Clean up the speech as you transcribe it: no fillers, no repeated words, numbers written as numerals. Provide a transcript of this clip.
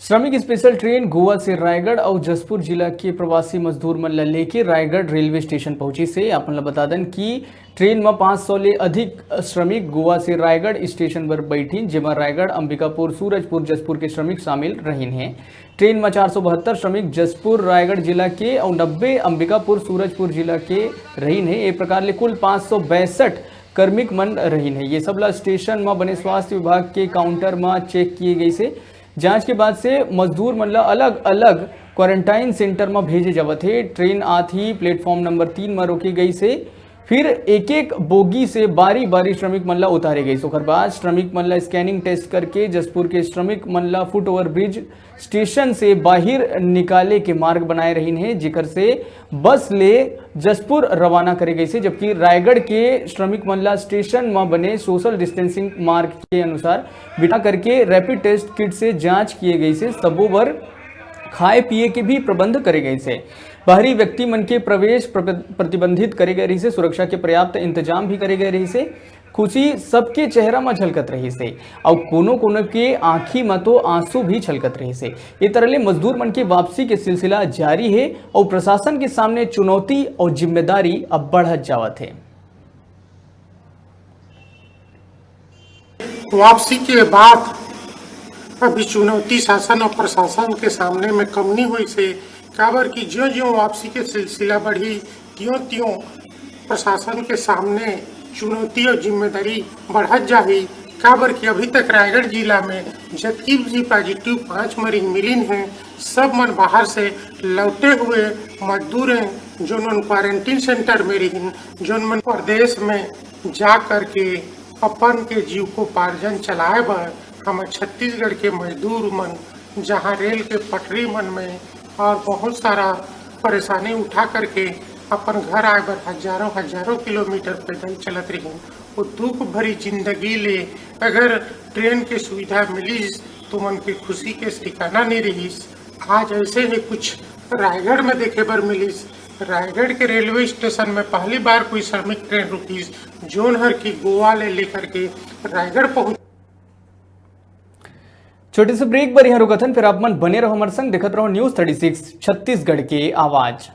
श्रमिक special train Goa से रायगढ़ और जसपुर जिला के प्रवासी मजदूर मन ला लेके रायगढ़ रेलवे स्टेशन पहुंची से अपन ला बता दें कि ट्रेन में 500 ले अधिक श्रमिक गोवा से रायगढ़ स्टेशन पर बैठीन, जेमा रायगढ़, अंबिकापुर, सूरजपुर, जसपुर के श्रमिक शामिल रहीन हैं। ट्रेन में 472 श्रमिक जसपुर रायगढ़ जिला के और 90 अंबिकापुर सूरजपुर जिला के रहीन है। एक प्रकार ले कुल 562 कार्मिक मन रहीन है। ये सब ला स्टेशन में बने स्वास्थ्य विभाग के काउंटर में चेक किए गई से जांच के बाद से मजदूर मन ला अलग अलग क्वारंटाइन सेंटर में भेजे जावत है। ट्रेन आती प्लेटफॉर्म नंबर 3 में रोकी गई से फिर एक एक बोगी से बारी बारी श्रमिक मन ला उतारे गई। ओकर बाद श्रमिक मन ला स्कैनिंग टेस्ट करके जसपुर के श्रमिक मन ला फुट ओवर ब्रिज स्टेशन से बाहर निकाले के मार्ग बनाए रहीन है, जिकर से बस ले जसपुर रवाना करे गई से। जबकि रायगढ़ के श्रमिक मन ला स्टेशन में बने सोशल डिस्टेंसिंग मार्ग के अनुसार बिठा करके रैपिड टेस्ट किट से जांच किए गई से। सबों बर खाए पिए के भी प्रबंध करे गए से। बाहरी व्यक्ति मन के प्रवेश प्रतिबंधित करे गए रही से। सुरक्षा के पर्याप्त इंतजाम भी करे गए रही से। खुशी सबके चेहरा में झलकत रही से और कोनो कोनो के आंखी में तो आंसू भी छलकत रही से। ये तरह मजदूर मन के वापसी के सिलसिला जारी है और प्रशासन के सामने चुनौती और जिम्मेदारी अब बढ़त जावत है। वापसी के बाद अभी चुनौती शासन और प्रशासन के सामने में कम नहीं हुई से। काबर की ज्यों ज्यों वापसी के सिलसिला बढ़ी त्यों त्यों प्रशासन के सामने चुनौती और जिम्मेदारी बढ़त जाही। काबर की अभी तक रायगढ़ जिला में जबकि भी पॉजिटिव 5 मरीज मिलिन हैं, सब मन बाहर से लौटे हुए मजदूर हैं जो मन क्वारंटीन सेंटर में रही, जो मन प्रदेश में जा करके अपन के जीविकोपार्जन चलाए बर हमारे छत्तीसगढ़ के मजदूर मन जहाँ रेल के पटरी मन में और बहुत सारा परेशानी उठा करके अपन घर आए बर हजारों किलोमीटर पैदल चलत रही। वो दुख भरी जिंदगी ले अगर ट्रेन के सुविधा मिलीस तो मन की खुशी के ठिकाना नहीं रहीस। आज ऐसे ही कुछ रायगढ़ में देखे बर मिलीस। रायगढ़ के रेलवे स्टेशन में पहली बार कोई श्रमिक ट्रेन रुकीस जोन हर की गोवा ले लेकर के रायगढ़ पहुंच। छोटे से ब्रेक पर यहाँ रुकथन, फिर आप मन बने रहो हमारे संग, देखते रहो न्यूज़ 36 छत्तीसगढ़ के आवाज।